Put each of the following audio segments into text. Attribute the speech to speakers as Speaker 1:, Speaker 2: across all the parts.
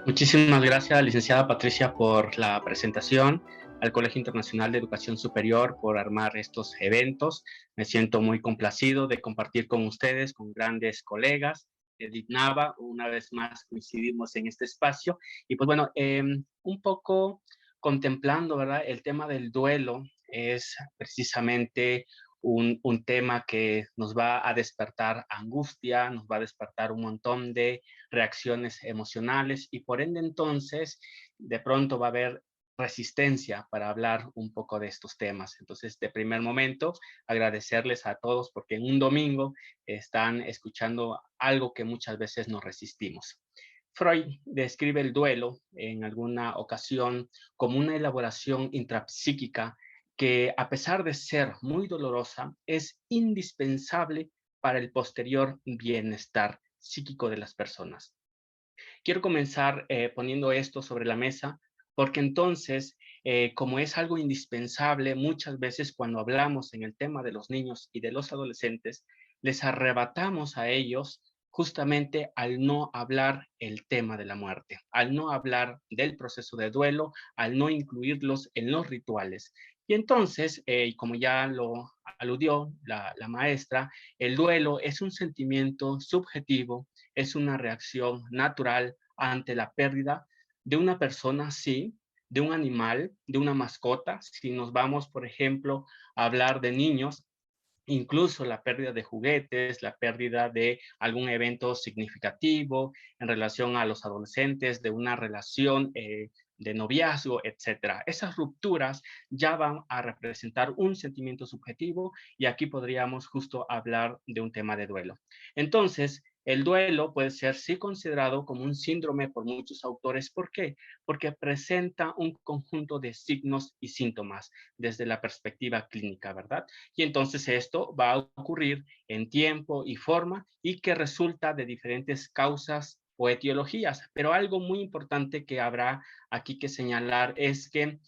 Speaker 1: Muchísimas gracias, licenciada Patricia, por la presentación, al Colegio Internacional de Educación Superior por armar estos eventos. Me siento muy complacido de compartir con ustedes, con grandes colegas. Edith Nava, una vez más coincidimos en este espacio. Y pues bueno, un poco contemplando, ¿verdad? El tema del duelo es precisamente un tema que nos va a despertar angustia, nos va a despertar un montón de reacciones emocionales y por ende entonces de pronto va a haber resistencia para hablar un poco de estos temas. Entonces, de primer momento, agradecerles a todos porque en un domingo están escuchando algo que muchas veces nos resistimos. Freud describe el duelo en alguna ocasión como una elaboración intrapsíquica que, a pesar de ser muy dolorosa, es indispensable para el posterior bienestar psíquico de las personas. Quiero comenzar poniendo esto sobre la mesa porque entonces, como es algo indispensable, muchas veces cuando hablamos en el tema de los niños y de los adolescentes, les arrebatamos a ellos justamente al no hablar el tema de la muerte, al no hablar del proceso de duelo, al no incluirlos en los rituales. Y entonces, como ya lo aludió la maestra, el duelo es un sentimiento subjetivo, es una reacción natural ante la pérdida de una persona, sí, de un animal, de una mascota. Si nos vamos, por ejemplo, a hablar de niños, incluso la pérdida de juguetes, la pérdida de algún evento significativo en relación a los adolescentes, de una relación de noviazgo, etcétera. Esas rupturas ya van a representar un sentimiento subjetivo y aquí podríamos justo hablar de un tema de duelo. Entonces, el duelo puede ser sí considerado como un síndrome por muchos autores. ¿Por qué? Porque presenta un conjunto de signos y síntomas desde la perspectiva clínica, ¿verdad? Y entonces esto va a ocurrir en tiempo y forma y que resulta de diferentes causas o etiologías. Pero algo muy importante que habrá aquí que señalar es que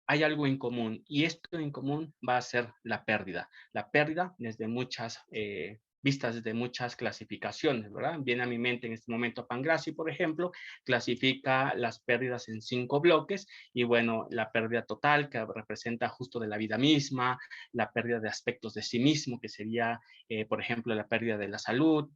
Speaker 1: hay algo en común y esto en común va a ser la pérdida. La pérdida desde muchas vistas desde muchas clasificaciones, ¿verdad? Viene a mi mente en este momento Pangrassi, por ejemplo, clasifica las pérdidas en 5 bloques y bueno, la pérdida total que representa justo de la vida misma, la pérdida de aspectos de sí mismo, que sería, por ejemplo, la pérdida de la salud,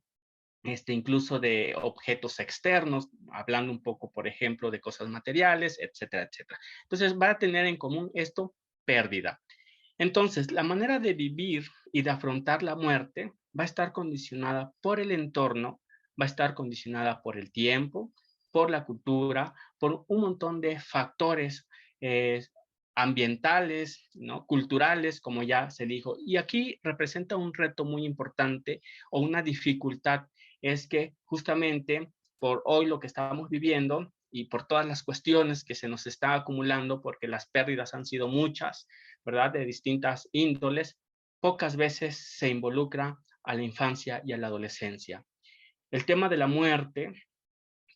Speaker 1: incluso de objetos externos, hablando un poco, por ejemplo, de cosas materiales, etcétera, etcétera. Entonces, va a tener en común esto, pérdida. Entonces, la manera de vivir y de afrontar la muerte va a estar condicionada por el entorno, va a estar condicionada por el tiempo, por la cultura, por un montón de factores eh, ambientales, ¿no? Culturales, como ya se dijo. Y aquí representa un reto muy importante o una dificultad, es que justamente por hoy lo que estamos viviendo y por todas las cuestiones que se nos está acumulando, porque las pérdidas han sido muchas, ¿verdad? De distintas índoles, pocas veces se involucra a la infancia y a la adolescencia. El tema de la muerte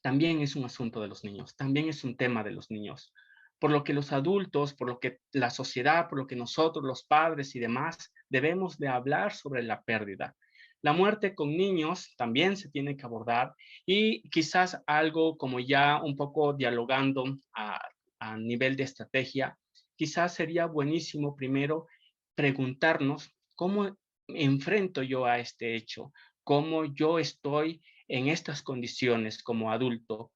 Speaker 1: también es un asunto de los niños, también es un tema de los niños. Por lo que los adultos, por lo que la sociedad, por lo que nosotros, los padres y demás, debemos de hablar sobre la pérdida. La muerte con niños también se tiene que abordar y quizás algo como ya un poco dialogando a nivel de estrategia, quizás sería buenísimo primero preguntarnos cómo enfrento yo a este hecho, cómo yo estoy en estas condiciones como adulto,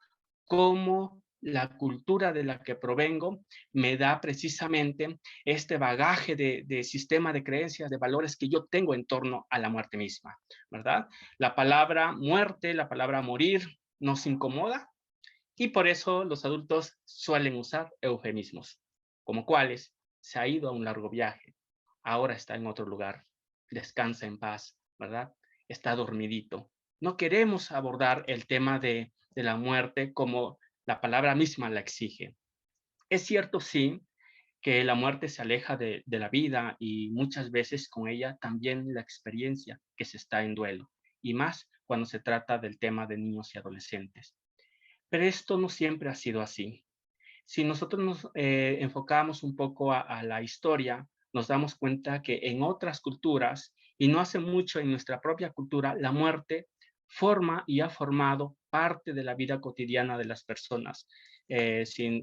Speaker 1: cómo la cultura de la que provengo me da precisamente este bagaje de sistema de creencias, de valores que yo tengo en torno a la muerte misma, ¿verdad? La palabra muerte, la palabra morir nos incomoda y por eso los adultos suelen usar eufemismos, como cuáles: se ha ido a un largo viaje, ahora está en otro lugar, descansa en paz, ¿verdad? Está dormidito. No queremos abordar el tema de la muerte como la palabra misma la exige. Es cierto, sí, que la muerte se aleja de la vida y muchas veces con ella también la experiencia que se está en duelo, y más cuando se trata del tema de niños y adolescentes. Pero esto no siempre ha sido así. Si nosotros nos enfocamos un poco a la historia, nos damos cuenta que en otras culturas, y no hace mucho en nuestra propia cultura, la muerte forma y ha formado parte de la vida cotidiana de las personas.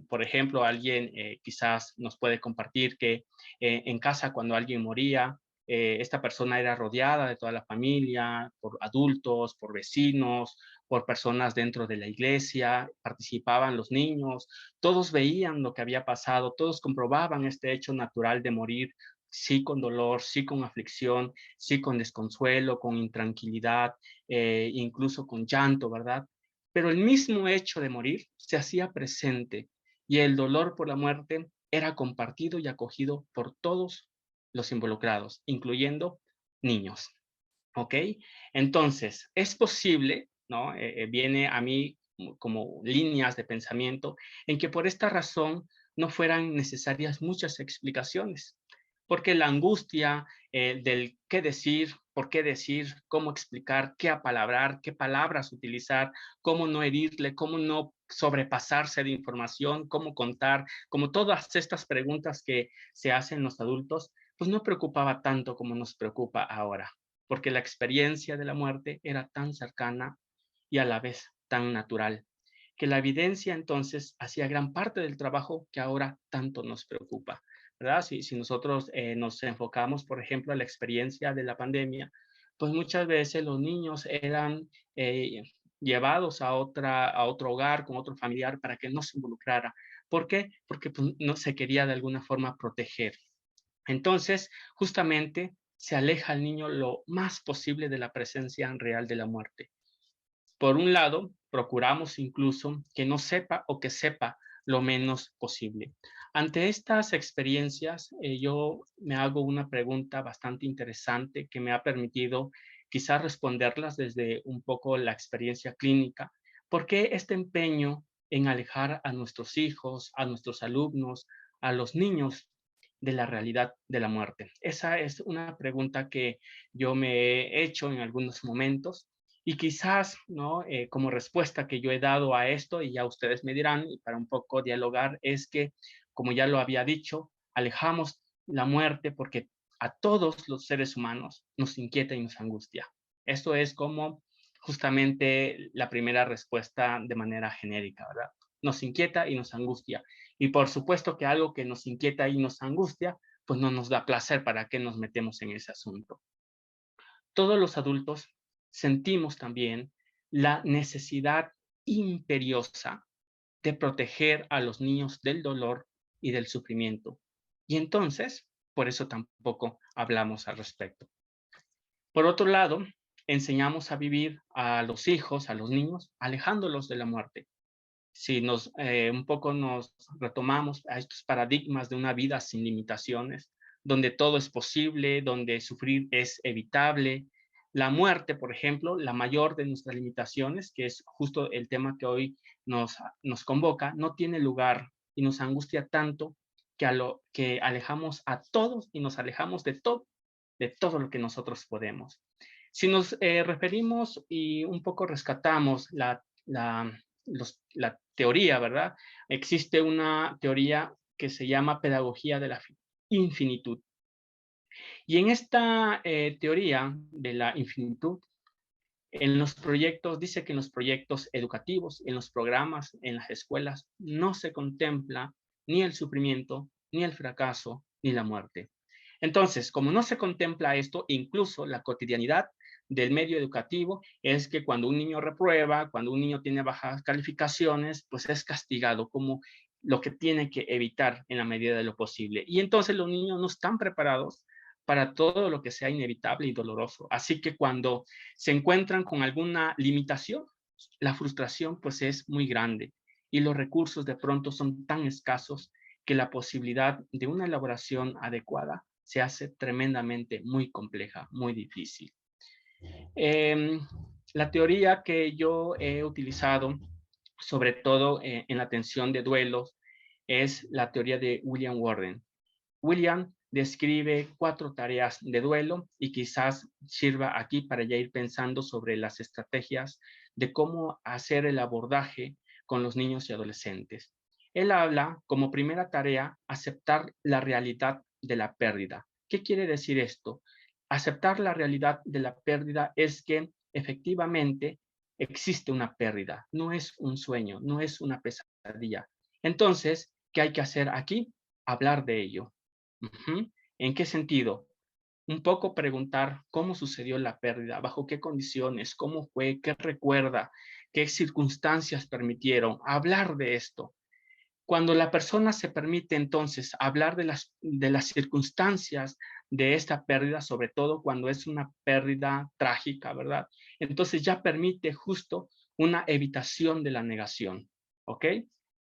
Speaker 1: Por ejemplo, alguien quizás nos puede compartir que en casa cuando alguien moría, esta persona era rodeada de toda la familia, por adultos, por vecinos, por personas dentro de la iglesia, participaban los niños, todos veían lo que había pasado, todos comprobaban este hecho natural de morir, sí con dolor, sí con aflicción, sí con desconsuelo, con intranquilidad, incluso con llanto, ¿verdad? Pero el mismo hecho de morir se hacía presente y el dolor por la muerte era compartido y acogido por todos los involucrados, incluyendo niños. ¿Ok? Entonces, es posible, ¿no? Viene a mí como líneas de pensamiento en que por esta razón no fueran necesarias muchas explicaciones, porque la angustia del qué decir, por qué decir, cómo explicar, qué apalabrar, qué palabras utilizar, cómo no herirle, cómo no sobrepasarse de información, cómo contar, como todas estas preguntas que se hacen los adultos, pues no preocupaba tanto como nos preocupa ahora, porque la experiencia de la muerte era tan cercana y a la vez tan natural, que la evidencia entonces hacía gran parte del trabajo que ahora tanto nos preocupa, ¿verdad? Si nosotros nos enfocamos, por ejemplo, a la experiencia de la pandemia, pues muchas veces los niños eran llevados a otro hogar con otro familiar para que no se involucrara. ¿Por qué? Porque pues, no se quería de alguna forma proteger. Entonces, justamente se aleja al niño lo más posible de la presencia real de la muerte. Por un lado, procuramos incluso que no sepa o que sepa lo menos posible. Ante estas experiencias, yo me hago una pregunta bastante interesante que me ha permitido quizás responderlas desde un poco la experiencia clínica. ¿Por qué este empeño en alejar a nuestros hijos, a nuestros alumnos, a los niños de la realidad de la muerte? Esa es una pregunta que yo me he hecho en algunos momentos y quizás, ¿no? Como respuesta que yo he dado a esto, y ya ustedes me dirán, y para un poco dialogar, es que, como ya lo había dicho, alejamos la muerte porque a todos los seres humanos nos inquieta y nos angustia. Esto es como justamente la primera respuesta de manera genérica, ¿verdad? Nos inquieta y nos angustia. Y por supuesto que algo que nos inquieta y nos angustia, pues no nos da placer. ¿Para qué nos metemos en ese asunto? Todos los adultos sentimos también la necesidad imperiosa de proteger a los niños del dolor y del sufrimiento. Y entonces, por eso tampoco hablamos al respecto. Por otro lado, enseñamos a vivir a los hijos, a los niños, alejándolos de la muerte. Si un poco nos retomamos a estos paradigmas de una vida sin limitaciones, donde todo es posible, donde sufrir es evitable. La muerte, por ejemplo, la mayor de nuestras limitaciones, que es justo el tema que hoy nos convoca, no tiene lugar y nos angustia tanto que alejamos a todos y nos alejamos de todo lo que nosotros podemos. Si nos referimos y un poco rescatamos la teoría, ¿verdad? Existe una teoría que se llama pedagogía de la infinitud. Y en esta teoría de la infinitud, en los proyectos, dice que en los proyectos educativos, en los programas, en las escuelas, no se contempla ni el sufrimiento, ni el fracaso, ni la muerte. Entonces, como no se contempla esto, incluso la cotidianidad del medio educativo es que cuando un niño reprueba, cuando un niño tiene bajas calificaciones, pues es castigado como lo que tiene que evitar en la medida de lo posible. Y entonces los niños no están preparados para todo lo que sea inevitable y doloroso. Así que cuando se encuentran con alguna limitación, la frustración pues es muy grande y los recursos de pronto son tan escasos que la posibilidad de una elaboración adecuada se hace tremendamente muy compleja, muy difícil. Eh, la teoría que yo he utilizado, sobre todo en la atención de duelos, es la teoría de William Warren. William describe 4 tareas de duelo y quizás sirva aquí para ya ir pensando sobre las estrategias de cómo hacer el abordaje con los niños y adolescentes. Él habla como primera tarea aceptar la realidad de la pérdida. ¿Qué quiere decir esto? Aceptar la realidad de la pérdida es que efectivamente existe una pérdida, no es un sueño, no es una pesadilla. Entonces, ¿qué hay que hacer aquí? Hablar de ello. Ujú. ¿En qué sentido? Un poco preguntar cómo sucedió la pérdida, bajo qué condiciones, cómo fue, qué recuerda, qué circunstancias permitieron. Hablar de esto. Cuando la persona se permite entonces hablar de las circunstancias de esta pérdida, sobre todo cuando es una pérdida trágica, ¿verdad? Entonces ya permite justo una evitación de la negación, ¿ok?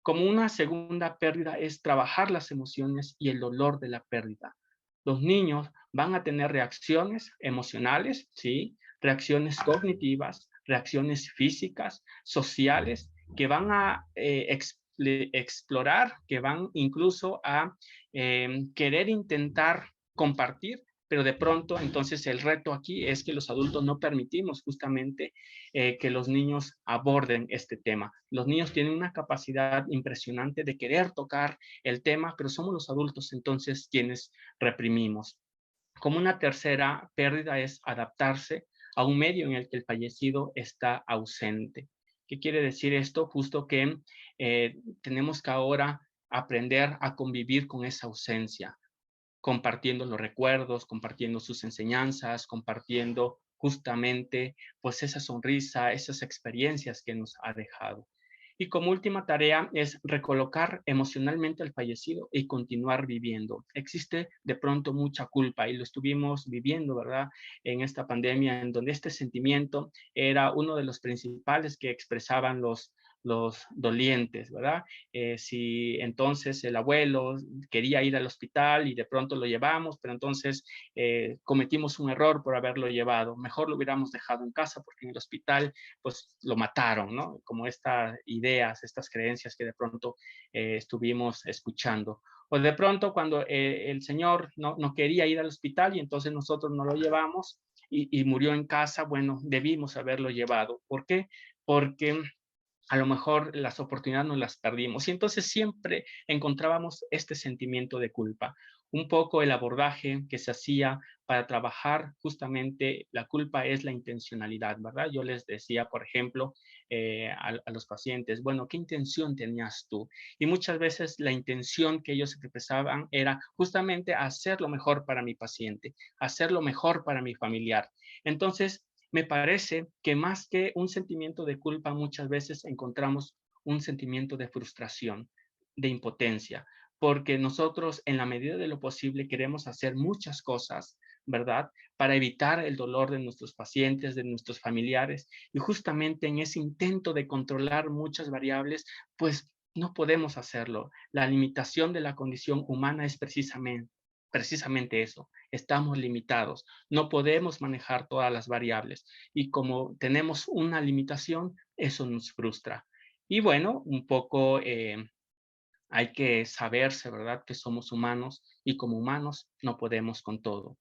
Speaker 1: Como una segunda pérdida es trabajar las emociones y el dolor de la pérdida. Los niños van a tener reacciones emocionales, ¿sí? Reacciones cognitivas, reacciones físicas, sociales, que van a explorar, que van incluso a querer intentar compartir, pero de pronto entonces el reto aquí es que los adultos no permitimos justamente que los niños aborden este tema. Los niños tienen una capacidad impresionante de querer tocar el tema, pero somos los adultos entonces quienes reprimimos. Como una tercera pérdida es adaptarse a un medio en el que el fallecido está ausente. ¿Qué quiere decir esto? Justo que tenemos que ahora aprender a convivir con esa ausencia, compartiendo los recuerdos, compartiendo sus enseñanzas, compartiendo justamente pues esa sonrisa, esas experiencias que nos ha dejado. Y como última tarea es recolocar emocionalmente al fallecido y continuar viviendo. Existe de pronto mucha culpa y lo estuvimos viviendo, ¿verdad? En esta pandemia, en donde este sentimiento era uno de los principales que expresaban los dolientes, ¿verdad? Si entonces el abuelo quería ir al hospital y de pronto lo llevamos, pero entonces cometimos un error por haberlo llevado. Mejor lo hubiéramos dejado en casa porque en el hospital pues lo mataron, ¿no? Como estas ideas, estas creencias que de pronto estuvimos escuchando. O de pronto cuando el señor no quería ir al hospital y entonces nosotros no lo llevamos y murió en casa, bueno, debimos haberlo llevado. ¿Por qué? Porque a lo mejor las oportunidades nos las perdimos. Y entonces siempre encontrábamos este sentimiento de culpa. Un poco el abordaje que se hacía para trabajar justamente la culpa es la intencionalidad, ¿verdad? Yo les decía, por ejemplo, a los pacientes, bueno, ¿qué intención tenías tú? Y muchas veces la intención que ellos expresaban era justamente hacer lo mejor para mi paciente, hacer lo mejor para mi familiar. Entonces, me parece que más que un sentimiento de culpa, muchas veces encontramos un sentimiento de frustración, de impotencia, porque nosotros en la medida de lo posible queremos hacer muchas cosas, ¿verdad? Para evitar el dolor de nuestros pacientes, de nuestros familiares, y justamente en ese intento de controlar muchas variables, pues no podemos hacerlo. La limitación de la condición humana es precisamente eso, estamos limitados, no podemos manejar todas las variables y como tenemos una limitación, eso nos frustra. Y bueno, un poco hay que saberse, ¿verdad? Que somos humanos y como humanos no podemos con todo.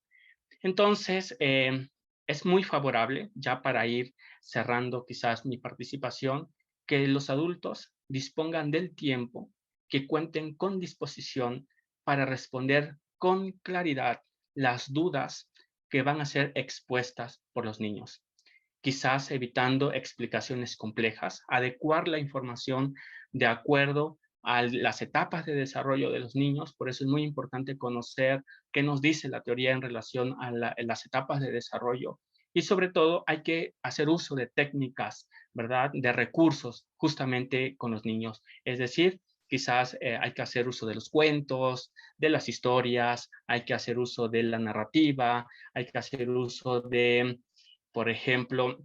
Speaker 1: Entonces, es muy favorable, ya para ir cerrando quizás mi participación, que los adultos dispongan del tiempo, que cuenten con disposición para responder con claridad las dudas que van a ser expuestas por los niños. Quizás evitando explicaciones complejas, adecuar la información de acuerdo a las etapas de desarrollo de los niños. Por eso es muy importante conocer qué nos dice la teoría en relación a las etapas de desarrollo. Y sobre todo hay que hacer uso de técnicas, ¿verdad? De recursos justamente con los niños. Es decir, quizás hay que hacer uso de los cuentos, de las historias, hay que hacer uso de la narrativa, hay que hacer uso de, por ejemplo,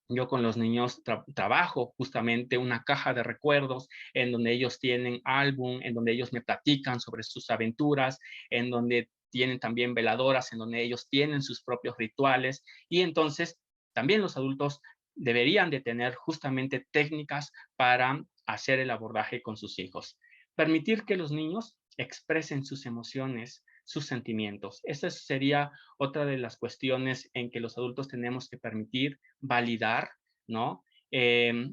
Speaker 1: yo con los niños trabajo justamente una caja de recuerdos en donde ellos tienen álbum, en donde ellos me platican sobre sus aventuras, en donde tienen también veladoras, en donde ellos tienen sus propios rituales y entonces también los adultos deberían de tener justamente técnicas para hacer el abordaje con sus hijos. Permitir que los niños expresen sus emociones, sus sentimientos. Esa sería otra de las cuestiones en que los adultos tenemos que permitir validar, ¿no?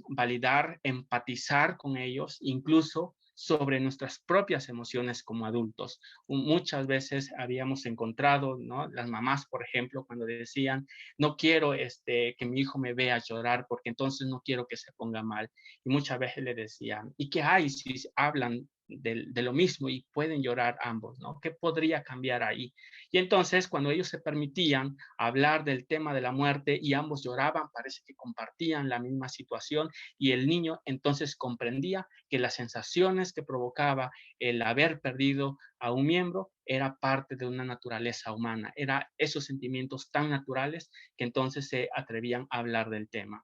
Speaker 1: Validar, empatizar con ellos, incluso sobre nuestras propias emociones como adultos. Muchas veces habíamos encontrado, ¿no? Las mamás, por ejemplo, cuando decían, no quiero que mi hijo me vea llorar porque entonces no quiero que se ponga mal. Y muchas veces le decían, ¿y qué hay si hablan de lo mismo y pueden llorar ambos, ¿no? ¿Qué podría cambiar ahí? Y entonces, cuando ellos se permitían hablar del tema de la muerte y ambos lloraban, parece que compartían la misma situación y el niño entonces comprendía que las sensaciones que provocaba el haber perdido a un miembro era parte de una naturaleza humana, era esos sentimientos tan naturales que entonces se atrevían a hablar del tema.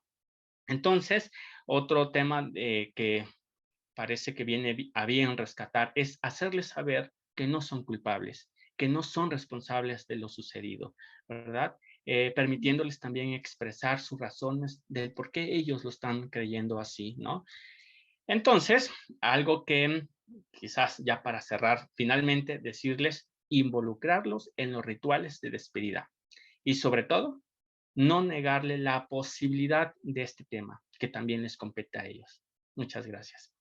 Speaker 1: Entonces, otro tema que parece que viene a bien rescatar es hacerles saber que no son culpables, que no son responsables de lo sucedido, ¿verdad? Permitiéndoles también expresar sus razones del por qué ellos lo están creyendo así, ¿no? Entonces, algo que quizás ya para cerrar, finalmente decirles, involucrarlos en los rituales de despedida y sobre todo, no negarle la posibilidad de este tema, que también les compete a ellos. Muchas gracias.